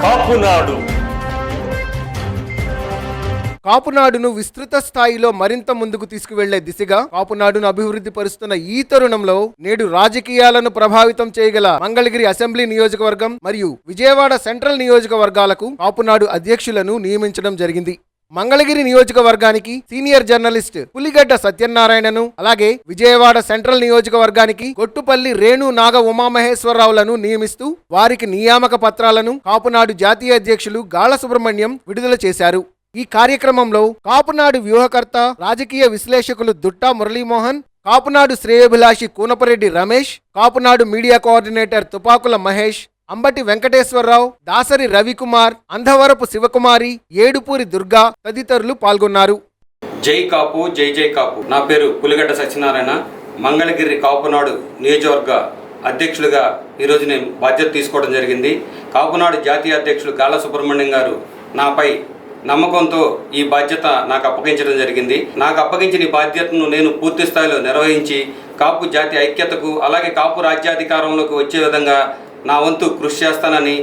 కాపునాడు. కాపునాడును విస్తృత స్థాయిలో మరింత ముందుకు తీసుకువెళ్లే దిశగా కాపునాడును అభివృద్ధి పరుస్తున్న ఈ తరుణంలో నేడు రాజకీయాలను ప్రభావితం చేయగల మంగళగిరి అసెంబ్లీ నియోజకవర్గం మరియు విజయవాడ సెంట్రల్ నియోజకవర్గాలకు కాపునాడు అధ్యక్షులను నియమించడం జరిగింది. మంగళగిరి నియోజకవర్గానికి సీనియర్ జర్నలిస్ట్ పులిగడ్డ సత్యనారాయణను, అలాగే విజయవాడ సెంట్రల్ నియోజకవర్గానికి గొట్టుపల్లి రేణు నాగ ఉమామహేశ్వరరావులను నియమిస్తూ వారికి నియామక పత్రాలను కాపునాడు జాతీయ అధ్యక్షులు గాళ సుబ్రహ్మణ్యం విడుదల చేశారు. ఈ కార్యక్రమంలో కాపునాడు వ్యూహకర్త రాజకీయ విశ్లేషకులు దుట్టా మురళీమోహన్, కాపునాడు శ్రేయోభిలాషి కూనపరెడ్డి రమేష్, కాపునాడు మీడియా కోఆర్డినేటర్ తుపాకుల మహేష్, అంబటి వెంకటేశ్వరరావు, దాసరి రవికుమార్, అంధవరపు శివకుమారి, ఏడుపూరి దుర్గా తదితరులు పాల్గొన్నారు. జై కాపు, జై జై కాపు. నా పేరు పులిగడ్డ సత్యనారాయణ. మంగళగిరి కాపునాడు నియోజకవర్గ అధ్యక్షులుగా ఈరోజు నేను బాధ్యత తీసుకోవడం జరిగింది. కాపునాడు జాతీయ అధ్యక్షులు గాళ సుబ్రహ్మణ్యం గారు నాపై నమ్మకంతో ఈ బాధ్యత నాకు అప్పగించడం జరిగింది. నాకు అప్పగించిన ఈ బాధ్యతను నేను పూర్తి స్థాయిలో నిర్వహించి కాపు జాతి ఐక్యతకు, అలాగే కాపు రాజ్యాధికారంలోకి వచ్చే విధంగా నా వంతు కృషి చేస్తానని,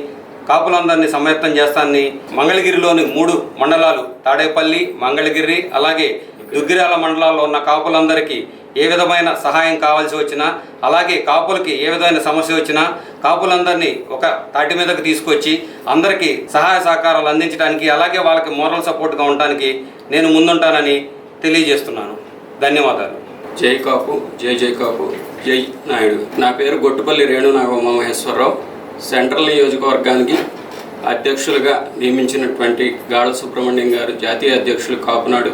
కాపులందరినీ సమయత్తం చేస్తానని, మంగళగిరిలోని 3 మండలాలు తాడేపల్లి, మంగళగిరి, అలాగే దుగ్గిరాల మండలాల్లో ఉన్న కాపులందరికీ ఏ విధమైన సహాయం కావాల్సి వచ్చినా, అలాగే కాపులకి ఏ విధమైన సమస్య వచ్చినా కాపులందరినీ ఒక తాటి మీదకి తీసుకొచ్చి అందరికీ సహాయ సహకారాలు అందించడానికి, అలాగే వాళ్ళకి మోరల్ సపోర్ట్గా ఉండడానికి నేను ముందుంటానని తెలియజేస్తున్నాను. ధన్యవాదాలు. జై కాపు, జై జై కాపు, జై నాయుడు. నా పేరు గొట్టుపల్లి రేణు నాగ ఉమామహేశ్వరరావు. సెంట్రల్ నియోజకవర్గానికి అధ్యక్షులుగా నియమించినటువంటి గాళ సుబ్రహ్మణ్యం గారు, జాతీయ అధ్యక్షులు కాపునాడు,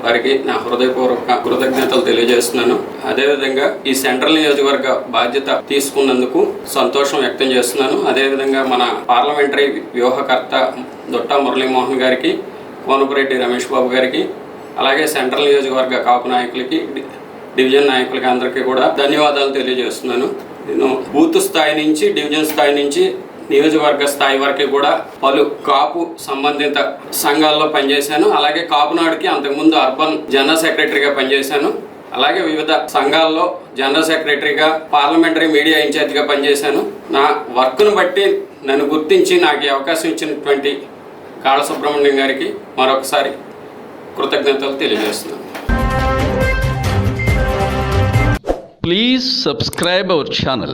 వారికి నా హృదయపూర్వక కృతజ్ఞతలు తెలియజేస్తున్నాను. అదేవిధంగా ఈ సెంట్రల్ నియోజకవర్గ బాధ్యత తీసుకున్నందుకు సంతోషం వ్యక్తం చేస్తున్నాను. అదేవిధంగా మన పార్లమెంటరీ వ్యూహకర్త దుట్టా మురళీమోహన్ గారికి, కోనపరెడ్డి రమేష్ బాబు గారికి, అలాగే సెంట్రల్ నియోజకవర్గ కాపు నాయకులకి, డివిజన్ నాయకులకి అందరికీ కూడా ధన్యవాదాలు తెలియజేస్తున్నాను. నేను బూత్ స్థాయి నుంచి, డివిజన్ స్థాయి నుంచి నియోజకవర్గ స్థాయి వరకు కూడా పలు కాపు సంబంధిత సంఘాల్లో పనిచేశాను. అలాగే కాపునాడుకి అంతకుముందు అర్బన్ జనరల్ సెక్రటరీగా పనిచేశాను. అలాగే వివిధ సంఘాల్లో జనరల్ సెక్రటరీగా, పార్లమెంటరీ మీడియా ఇన్ఛార్జిగా పనిచేశాను. నా వర్క్ను బట్టి నన్ను గుర్తించి నాకు ఈ అవకాశం ఇచ్చినటువంటి గాళ సుబ్రహ్మణ్యం గారికి మరొకసారి కృతజ్ఞతలు తెలియజేస్తున్నాను. Please subscribe our channel.